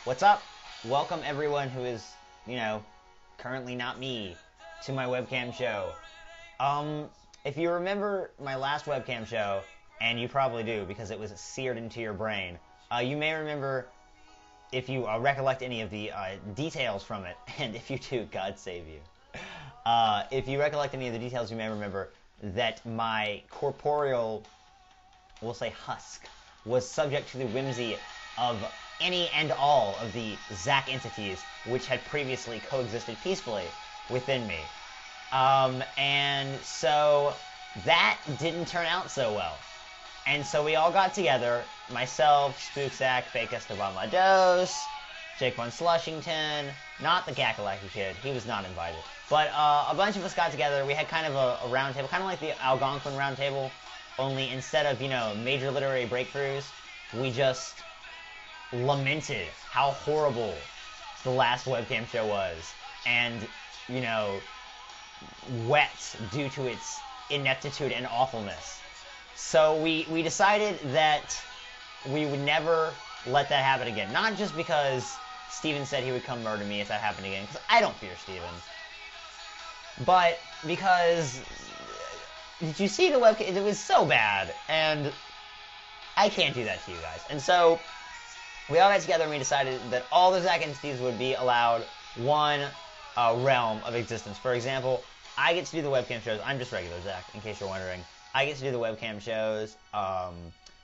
What's up? Welcome everyone who is, currently not me, to my webcam show. If you remember my last webcam show, and you probably do because it was seared into your brain, you may remember, if you recollect any of the details from it, and if you do, God save you. If you recollect any of the details, you may remember that my corporeal, we'll say husk, was subject to the whimsy of any and all of the Zack entities which had previously coexisted peacefully within me. And so that didn't turn out so well. And so we all got together, myself, Spook Zack, Fake Esteban Lados, Jake Von Slushington, not the Kackalacky Kid, he was not invited. But a bunch of us got together, we had kind of a round table, kind of like the Algonquin round table, only instead of, major literary breakthroughs, we just lamented how horrible the last webcam show was, and, wept due to its ineptitude and awfulness. So we decided that we would never let that happen again. Not just because Steven said he would come murder me if that happened again, because I don't fear Steven, but because, did you see the webcam? It was so bad, and I can't do that to you guys. And so we all got together and we decided that all the Zack entities would be allowed one realm of existence. For example, I get to do the webcam shows. I'm just regular Zack, in case you're wondering. I get to do the webcam shows.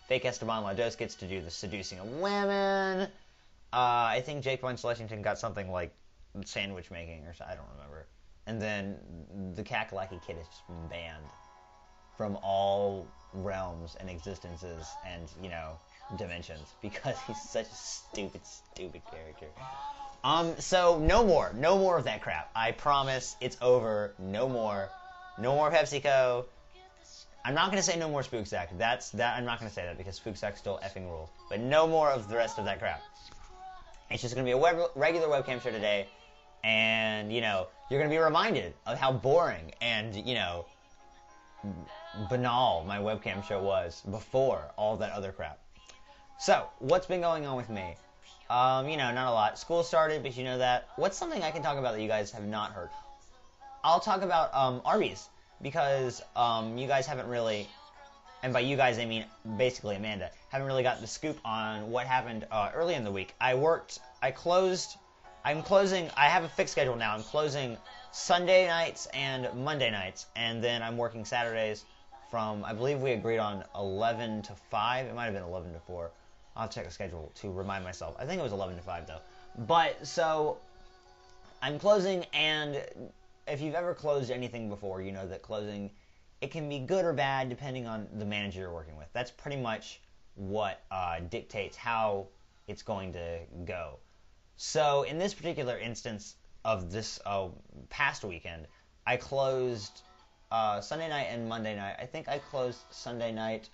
Fake Esteban Lados gets to do the seducing of women. I think Jake Von Slushington got something like sandwich making or something. I don't remember. And then the Kackalacky Kid has just been banned from all realms and existences and, dimensions because he's such a stupid character. So no more of that crap. I promise it's over. No more PepsiCo. I'm not gonna say no more Spook Zack. I'm not gonna say that because Spook Zack still effing rules. But no more of the rest of that crap. It's just gonna be a regular webcam show today, and you're gonna be reminded of how boring and banal my webcam show was before all that other crap. So, what's been going on with me? Not a lot. School started, but you know that. What's something I can talk about that you guys have not heard? I'll talk about Arby's, because you guys haven't really, and by you guys I mean basically Amanda, haven't really gotten the scoop on what happened early in the week. I have a fixed schedule now. I'm closing Sunday nights and Monday nights, and then I'm working Saturdays from, I believe we agreed on 11 to 5. It might have been 11 to 4. I'll check the schedule to remind myself. I think it was 11 to 5, though. But, so, I'm closing, and if you've ever closed anything before, you know that closing, it can be good or bad depending on the manager you're working with. That's pretty much what dictates how it's going to go. So, in this particular instance of this past weekend, I closed Sunday night and Monday night. I think I closed Sunday night.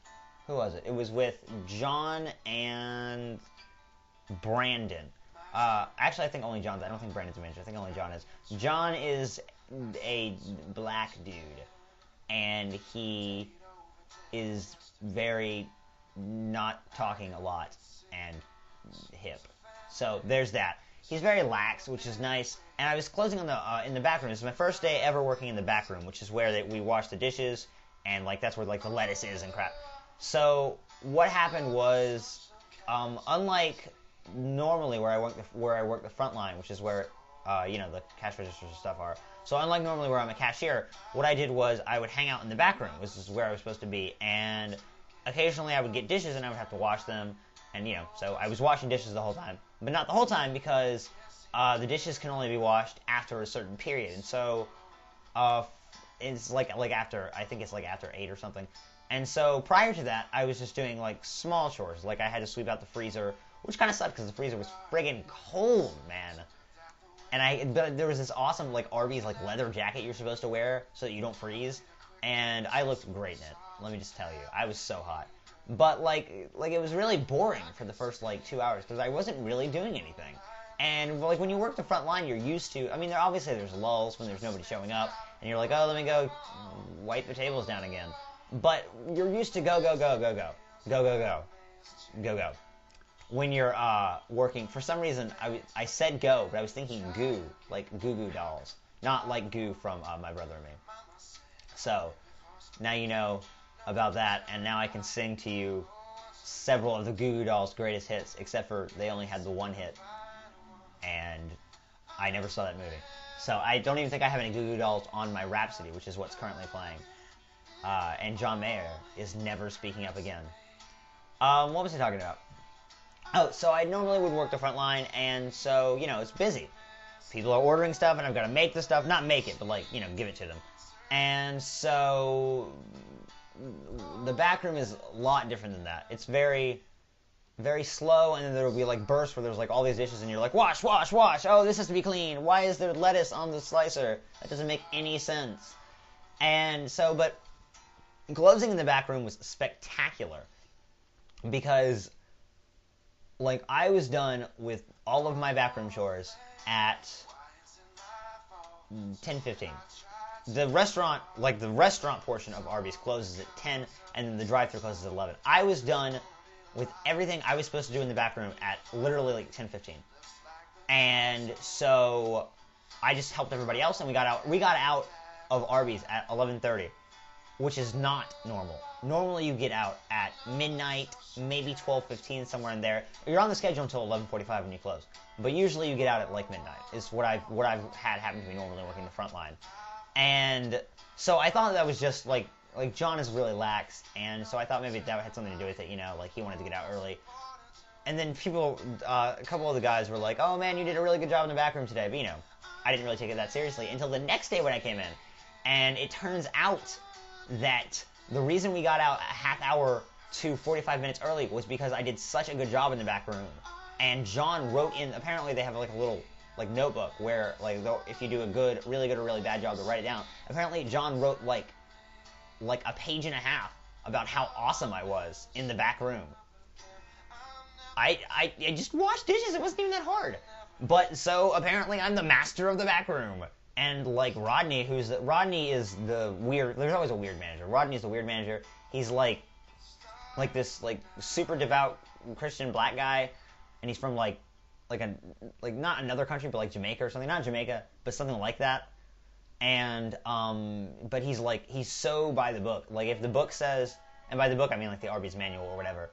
Who was it? It was with John and Brandon. Actually, I think only John's. I don't think Brandon's a manager. I think only John is. John is a black dude, and he is very not talking a lot and hip. So there's that. He's very lax, which is nice. And I was closing on the in the back room. This is my first day ever working in the back room, which is where we wash the dishes, and that's where the lettuce is and crap. So what happened was, unlike normally where I work the front line, which is where the cash registers and stuff are. So unlike normally where I'm a cashier, what I did was I would hang out in the back room, which is where I was supposed to be, and occasionally I would get dishes and I would have to wash them, and so I was washing dishes the whole time, but not the whole time because the dishes can only be washed after a certain period, and so it's after, I think it's after 8 or something. And so prior to that, I was just doing small chores. I had to sweep out the freezer, which kind of sucked because the freezer was friggin' cold, man. And there was this awesome Arby's leather jacket you're supposed to wear so that you don't freeze, and I looked great in it. Let me just tell you, I was so hot. But it was really boring for the first 2 hours because I wasn't really doing anything. And when you work the front line, you're used to. I mean, there's lulls when there's nobody showing up, and you're oh, let me go wipe the tables down again. But you're used to go. when you're working. For some reason, I said go, but I was thinking goo, like Goo Goo Dolls, not like Goo from My Brother and Me. So now you know about that, and now I can sing to you several of the Goo Goo Dolls' greatest hits, except for they only had the one hit, and I never saw that movie. So I don't even think I have any Goo Goo Dolls on my Rhapsody, which is what's currently playing. And John Mayer is never speaking up again. What was I talking about? Oh, so I normally would work the front line, and so, you know, it's busy. People are ordering stuff, and I've got to make the stuff. Not make it, but, like, you know, give it to them. And so the back room is a lot different than that. It's very, very slow, and then there will be, like, bursts where there's, like, all these dishes, and you're like, wash, wash, wash. Oh, this has to be clean. Why is there lettuce on the slicer? That doesn't make any sense. And so, but closing in the back room was spectacular because, like, I was done with all of my backroom chores at 10:15. The restaurant, like the restaurant portion of Arby's closes at 10, and then the drive-thru closes at 11. I was done with everything I was supposed to do in the back room at literally like 10:15. And so I just helped everybody else, and we got out of Arby's at 11:30, which is not normal. Normally you get out at midnight, maybe 12:15, somewhere in there. You're on the schedule until 11:45 when you close. But usually you get out at like midnight. Is what I've had happen to me normally working the front line. And so I thought that was just like John is really lax, and so I thought maybe that had something to do with it, you know, like he wanted to get out early. And then people, a couple of the guys were like, "Oh man, you did a really good job in the back room today." But you know, I didn't really take it that seriously until the next day when I came in. And it turns out that the reason we got out a half hour to 45 minutes early was because I did such a good job in the back room. And John wrote in, apparently they have like a little like notebook where like if you do a good, really good or really bad job to write it down. Apparently John wrote like a page and a half about how awesome I was in the back room. I just washed dishes. It wasn't even that hard. But so apparently I'm the master of the back room. And like Rodney is the weird. There's always a weird manager. Rodney's the weird manager. He's like this like super devout Christian black guy, and he's from like not another country, but like Jamaica or something. Not Jamaica, but something like that. And but he's so by the book. Like if the book says, and by the book I mean like the Arby's manual or whatever,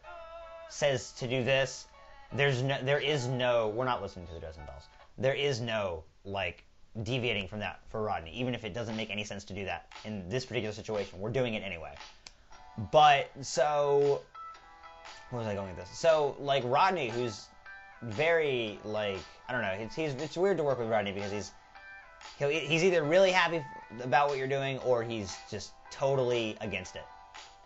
says to do this, there is no. We're not listening to the Dozen Dolls. There is no like deviating from that for Rodney, even if it doesn't make any sense to do that in this particular situation. We're doing it anyway. But so, where was I going with this? So like Rodney, who's very like I don't know, it's weird to work with Rodney because he's either really happy about what you're doing or he's just totally against it.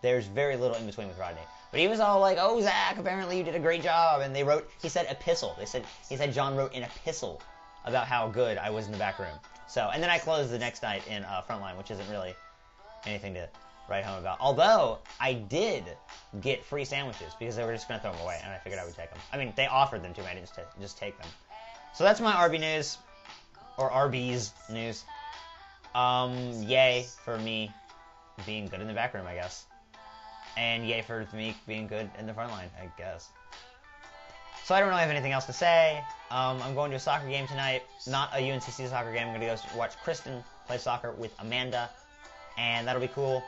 There's very little in between with Rodney. But he was all like, "Oh Zach, apparently you did a great job," and he said epistle. He said John wrote an epistle about how good I was in the back room. So, and then I closed the next night in Frontline, which isn't really anything to write home about. Although, I did get free sandwiches because they were just going to throw them away, and I figured I would take them. I mean, they offered them to me, I didn't just take them. So that's my RB news, or RB's news. Yay for me being good in the back room, I guess. And yay for me being good in the front line, I guess. So I don't really have anything else to say. I'm going to a soccer game tonight. Not a UNCC soccer game. I'm going to go watch Kristen play soccer with Amanda. And that'll be cool.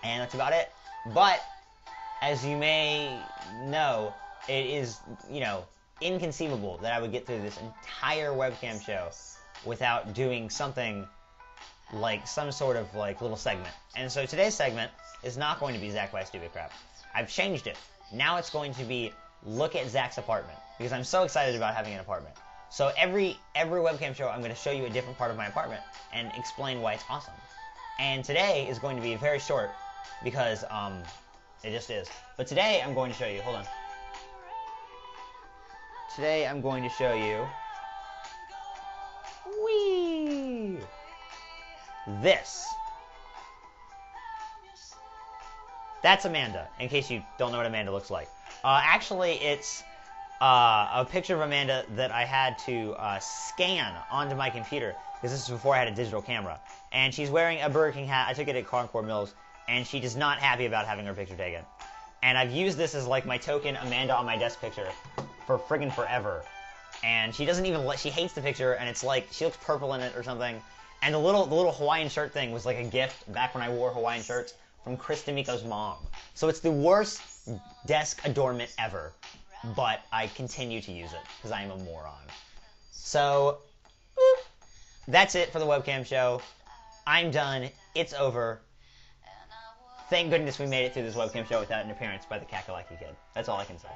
And that's about it. But, as you may know, it is, you know, inconceivable that I would get through this entire webcam show without doing something like some sort of like little segment. And so today's segment is not going to be Zach Buys Stupid Crap. I've changed it. Now it's going to be look at Zach's apartment, because I'm so excited about having an apartment. So every webcam show, I'm going to show you a different part of my apartment and explain why it's awesome. And today is going to be very short, because it just is. But today I'm going to show you, hold on. Today I'm going to show you, this. That's Amanda, in case you don't know what Amanda looks like. Actually, it's a picture of Amanda that I had to scan onto my computer, because this is before I had a digital camera. And she's wearing a Burger King hat. I took it at Concord Mills, and she is not happy about having her picture taken. And I've used this as like my token Amanda on my desk picture for friggin' forever. And she doesn't even she hates the picture, and it's like she looks purple in it or something. And the little Hawaiian shirt thing was like a gift back when I wore Hawaiian shirts from Chris D'Amico's mom. So it's the worst desk adornment ever, but I continue to use it because I am a moron. So that's it for the webcam show. I'm done. It's over. Thank goodness we made it through this webcam show without an appearance by the Kackalacky Kid. That's all I can say.